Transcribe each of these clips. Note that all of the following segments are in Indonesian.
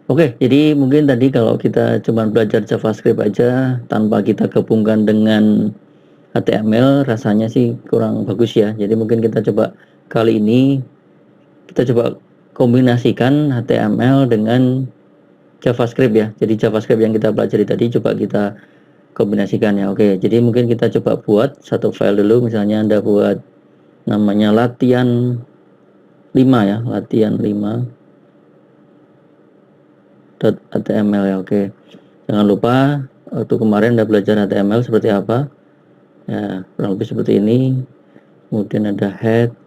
Oke, jadi mungkin tadi kalau kita cuma belajar JavaScript aja tanpa kita gabungkan dengan HTML, rasanya sih kurang bagus ya. Jadi mungkin kita coba kali ini kita coba kombinasikan HTML dengan JavaScript ya. Jadi JavaScript yang kita pelajari tadi coba kita kombinasikan ya. Oke, jadi mungkin kita coba buat satu file dulu. Misalnya Anda buat namanya latihan 5 ya, latihan 5 .html ya. Oke, jangan lupa waktu kemarin Anda belajar HTML seperti apa ya, kurang lebih seperti ini. Kemudian ada head,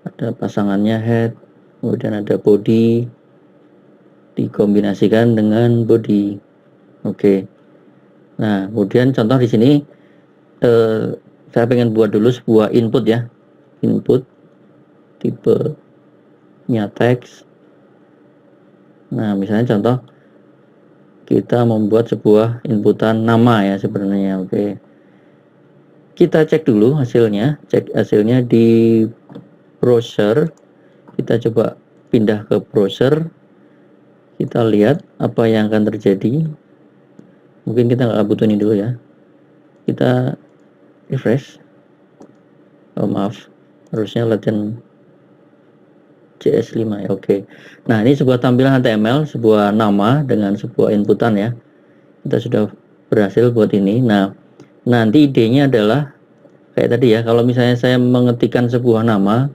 ada pasangannya head, kemudian ada body, dikombinasikan dengan body. Oke, nah kemudian contoh di sini saya pengen buat dulu sebuah input ya, input tipenya teks. Nah misalnya contoh kita membuat sebuah inputan nama ya sebenarnya. Oke, kita cek dulu hasilnya, cek hasilnya di browser. Kita coba pindah ke browser, kita lihat apa yang akan terjadi. Mungkin kita nggak butuh ini dulu ya, kita refresh. Oh maaf, harusnya latihan CS5 ya. Oke, nah ini sebuah tampilan HTML, sebuah nama dengan sebuah inputan ya. Kita sudah berhasil buat ini. Nah nanti idenya adalah kayak tadi ya, kalau misalnya saya mengetikkan sebuah nama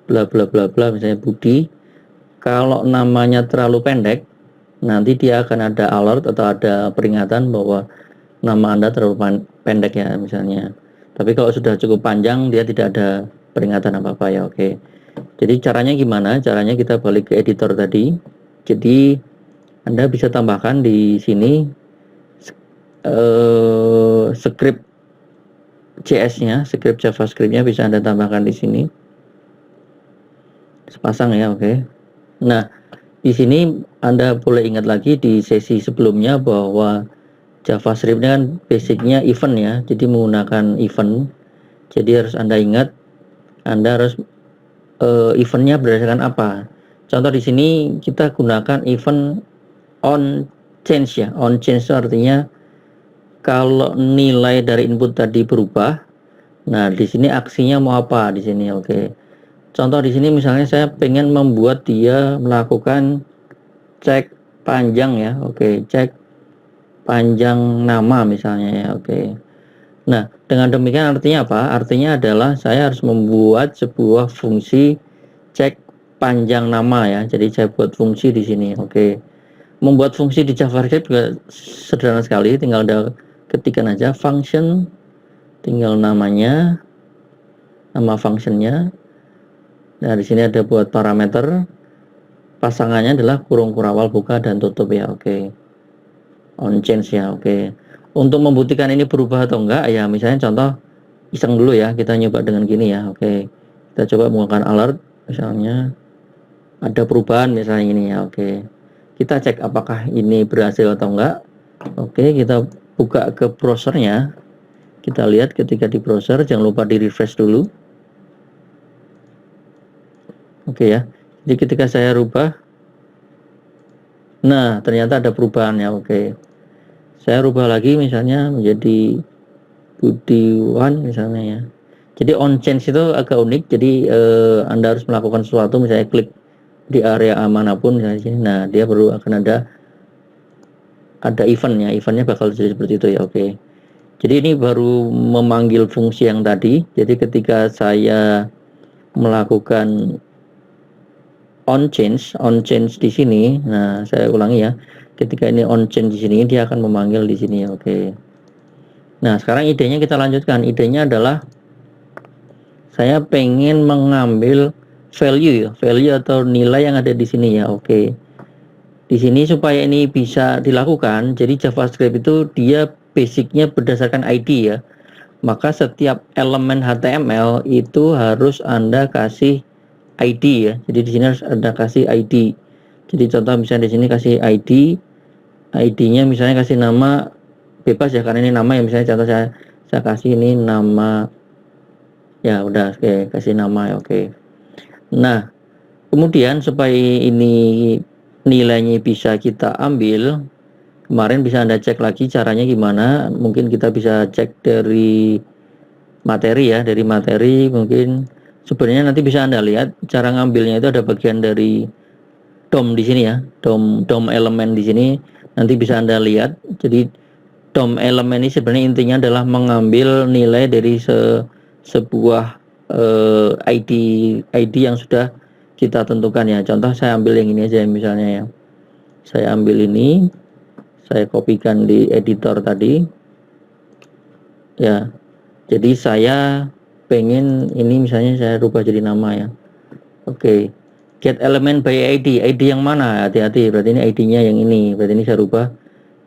bla bla bla bla, misalnya Budi, kalau namanya terlalu pendek nanti dia akan ada alert atau ada peringatan bahwa nama Anda terlalu pendek ya misalnya. Tapi kalau sudah cukup panjang dia tidak ada peringatan apa-apa ya. Oke, jadi caranya gimana? Caranya kita balik ke editor tadi. Jadi Anda bisa tambahkan di sini script JS-nya, script JavaScript-nya bisa Anda tambahkan di sini. Sepasang ya, oke. Nah, di sini Anda boleh ingat lagi di sesi sebelumnya bahwa JavaScript ini kan basicnya event ya, jadi menggunakan event. Jadi harus Anda ingat, Anda harus eventnya berdasarkan apa. Contoh di sini kita gunakan event on change ya. On change itu artinya kalau nilai dari input tadi berubah, nah di sini aksinya mau apa di sini. Oke. Contoh di sini misalnya saya pengen membuat dia melakukan cek panjang ya. Oke, cek panjang nama misalnya ya. Oke. Nah, dengan demikian artinya apa? Artinya adalah saya harus membuat sebuah fungsi cek panjang nama ya. Jadi saya buat fungsi di sini. Oke. Membuat fungsi di JavaScript juga sederhana sekali, tinggal ada ketikkan aja function, tinggal namanya, nama functionnya. Nah, di sini ada buat parameter, pasangannya adalah kurung kurawal buka dan tutup ya. Oke. On change ya. Oke. Untuk membuktikan ini berubah atau enggak ya, misalnya contoh iseng dulu ya, kita nyoba dengan gini ya. Oke, kita coba menggunakan alert, misalnya ada perubahan misalnya ini ya. Oke, kita cek apakah ini berhasil atau enggak. Oke, kita buka ke browsernya, kita lihat ketika di browser, jangan lupa di refresh dulu. Oke ya, jadi ketika saya rubah, nah ternyata ada perubahan ya. Oke, saya rubah lagi misalnya menjadi Budiwan misalnya ya. Jadi on change itu agak unik. Jadi Anda harus melakukan sesuatu, misalnya klik di area manapun misalnya sini. Nah, dia baru akan ada eventnya. Eventnya bakal jadi seperti itu ya. Oke. Jadi ini baru memanggil fungsi yang tadi. Jadi ketika saya melakukan on change di sini. Nah, saya ulangi ya. Ketika ini on change di sini, dia akan memanggil di sini ya. Oke. Nah, sekarang idenya kita lanjutkan. Idenya adalah saya pengen mengambil value atau nilai yang ada di sini ya. Oke. Di sini supaya ini bisa dilakukan, jadi JavaScript itu dia basicnya berdasarkan ID ya. Maka setiap elemen HTML itu harus Anda kasih ID ya. Jadi di sini harus Anda kasih ID. Jadi contoh misalnya di sini kasih ID, ID-nya misalnya kasih nama bebas ya, karena ini nama ya, misalnya contoh saya kasih ini nama ya, udah kasih nama ya. Oke. Nah, kemudian supaya ini nilainya bisa kita ambil, kemarin bisa Anda cek lagi caranya gimana. Mungkin kita bisa cek dari materi ya, dari materi mungkin sebenarnya nanti bisa Anda lihat cara ngambilnya itu ada bagian dari DOM di sini ya, DOM elemen di sini nanti bisa Anda lihat. Jadi DOM elemen ini sebenarnya intinya adalah mengambil nilai dari sebuah ID yang sudah kita tentukan ya. Contoh saya ambil yang ini aja misalnya ya. Saya ambil ini, saya kopikan di editor tadi. Ya. Jadi saya pengen ini misalnya saya rubah jadi nama ya. Oke. Get element by ID. ID yang mana? Hati-hati, berarti ini ID-nya yang ini. Berarti ini saya rubah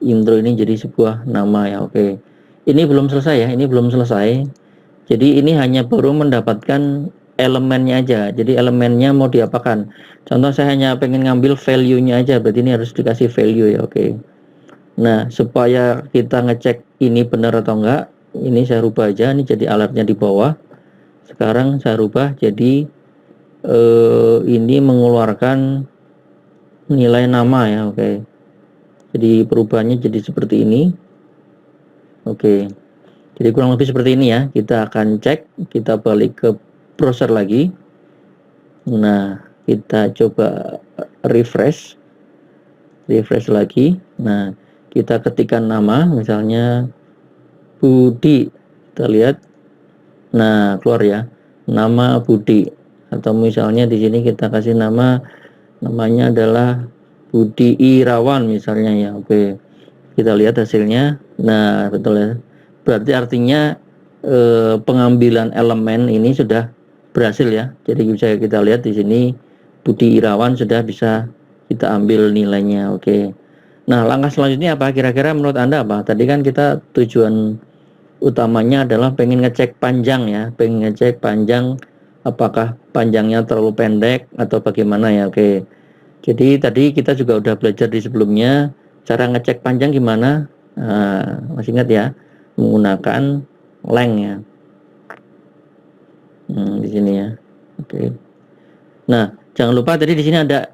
intro ini jadi sebuah nama ya. Oke. Ini belum selesai ya, ini belum selesai. Jadi ini hanya baru mendapatkan elemennya aja. Jadi elemennya mau diapakan? Contoh saya hanya pengen ngambil value-nya aja, berarti ini harus dikasih value ya. Oke. Nah, supaya kita ngecek ini benar atau enggak, ini saya rubah aja, ini jadi alertnya di bawah. Sekarang saya rubah jadi ini mengeluarkan nilai nama ya. Oke. Jadi perubahannya jadi seperti ini. Oke. Jadi kurang lebih seperti ini ya. Kita akan cek, kita balik ke browser lagi. Nah, kita coba refresh lagi. Nah, kita ketikkan nama, misalnya Budi. Kita lihat. Nah, keluar ya. Nama Budi. Atau misalnya di sini kita kasih namanya adalah Budi Irawan misalnya ya. Oke. Kita lihat hasilnya. Nah, betul ya. Berarti artinya pengambilan elemen ini sudah berhasil ya. Jadi bisa kita lihat di sini Budi Irawan sudah bisa kita ambil nilainya. Oke. Nah, langkah selanjutnya apa? Kira-kira menurut Anda apa? Tadi kan kita tujuan utamanya adalah pengen ngecek panjang ya, pengen ngecek panjang apakah panjangnya terlalu pendek atau bagaimana ya. Oke. Jadi tadi kita juga udah belajar di sebelumnya cara ngecek panjang gimana. Nah, masih ingat ya, menggunakan length ya. Di sini ya. Oke. Nah, jangan lupa tadi di sini ada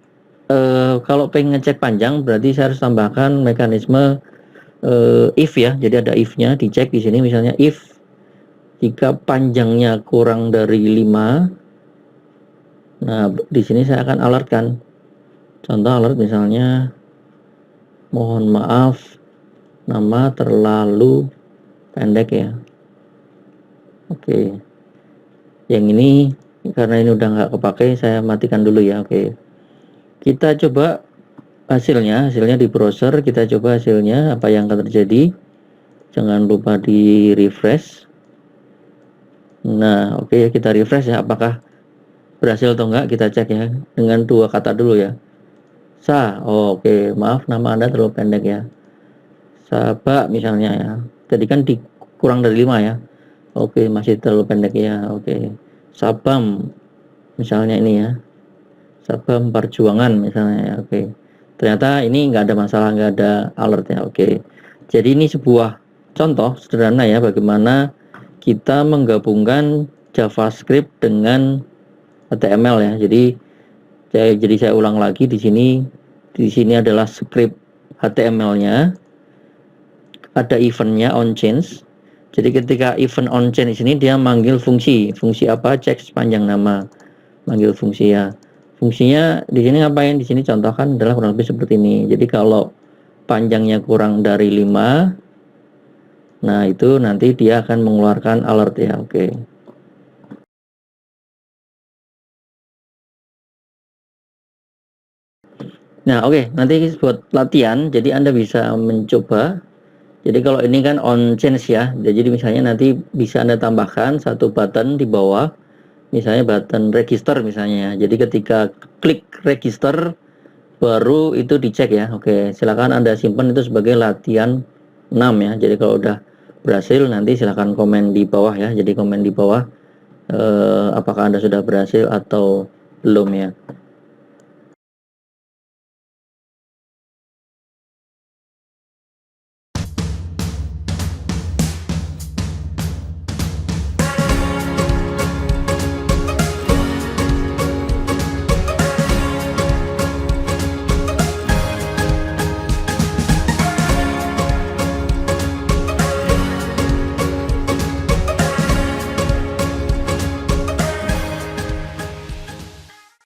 kalau pengen ngecek panjang berarti saya harus tambahkan mekanisme if ya. Jadi ada if-nya dicek di sini misalnya if jika panjangnya kurang dari 5. Nah, di sini saya akan alertkan. Contoh alert misalnya mohon maaf nama terlalu pendek ya. Oke. Yang ini karena ini udah nggak kepake saya matikan dulu ya. Oke. Kita coba hasilnya di browser, kita coba hasilnya apa yang akan terjadi. Jangan lupa di refresh. Nah, oke kita refresh ya, apakah berhasil atau enggak kita cek ya dengan dua kata dulu ya. Oke, maaf nama Anda terlalu pendek ya. Sabak misalnya ya. Tadi kan kurang dari 5 ya. Oke, masih terlalu pendek ya. Oke. Sabam misalnya ini ya. Sabam Perjuangan misalnya ya. Oke. Ternyata ini nggak ada masalah, nggak ada alert ya. Oke. Jadi ini sebuah contoh sederhana ya bagaimana kita menggabungkan JavaScript dengan HTML ya. Jadi saya ulang lagi di sini. Di sini adalah script HTML-nya. Ada event-nya on change. Jadi ketika event on change di sini dia manggil fungsi. Fungsi apa? Cek sepanjang nama. Manggil fungsi ya. Fungsinya di sini ngapain? Di sini contohkan adalah kurang lebih seperti ini. Jadi kalau panjangnya kurang dari 5, nah itu nanti dia akan mengeluarkan alert ya. Oke. Nah, oke, nanti buat latihan, jadi Anda bisa mencoba. Jadi kalau ini kan on change ya, jadi misalnya nanti bisa Anda tambahkan satu button di bawah, misalnya button register misalnya ya. Jadi ketika klik register, baru itu dicek ya. Oke, silakan Anda simpan itu sebagai latihan 6 ya. Jadi kalau udah berhasil nanti silakan komen di bawah ya. Jadi komen di bawah apakah Anda sudah berhasil atau belum ya.